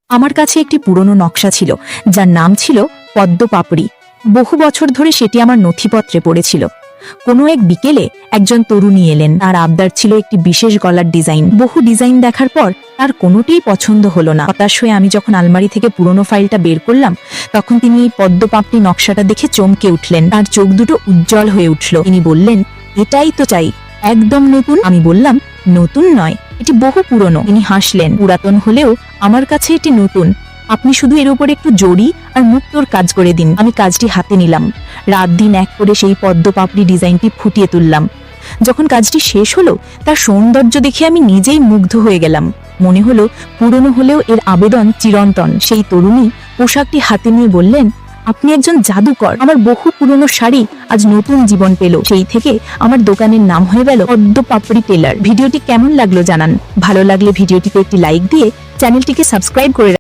আমার কাছে একটি পুরনো নকশা ছিল, যার নাম ছিল পদ্ম পাপড়ি। বহু বছর ধরে সেটি আমার নথিপত্রে পড়েছিল। কোনো এক বিকেলে একজন তরুণী এলেন। তার আবদার ছিল একটি বিশেষ গলার ডিজাইন। বহু ডিজাইন দেখার পর তার কোনোটিই পছন্দ হলো না। হতাশ হয়ে আমি যখন আলমারি থেকে পুরনো ফাইলটা বের করলাম, তখন তিনি এই পদ্ম পাপড়ি নকশাটা দেখে চমকে উঠলেন। তার চোখ দুটো উজ্জ্বল হয়ে উঠল। তিনি বললেন, এটাই তো চাই, একদম নতুন। আমি বললাম, নতুন নয়, এটি বহু পুরনো। তিনি হাসলেন, পুরাতন হলেও আমার কাছে এটি নতুন। আপনি শুধু এর উপর একটু জড়ি আর মুক্তোর কাজ করে দিন। আমি কাজটি হাতে নিলাম। রাত দিন এক করে সেই পদ্ম পাপড়ি ডিজাইনটি ফুটিয়ে তুললাম। যখন কাজটি শেষ হলো, তার সৌন্দর্য দেখে আমি নিজেই মুগ্ধ হয়ে গেলাম। মনে হলো পুরনো হলেও এর আবেদন চিরন্তন। সেই তরুণী পোশাকটি হাতে নিয়ে বললেন, আপনি একজন জাদুকর। আমার বহু পুরনো শাড়ি আজ নতুন জীবন পেল। সেই থেকে আমার দোকানের নাম হয়ে গেল পদ্ম পাপড়ি টেলার। ভিডিওটি কেমন লাগলো জানান। ভালো লাগলে ভিডিওটিতে একটি লাইক দিয়ে চ্যানেলটিকে সাবস্ক্রাইব করে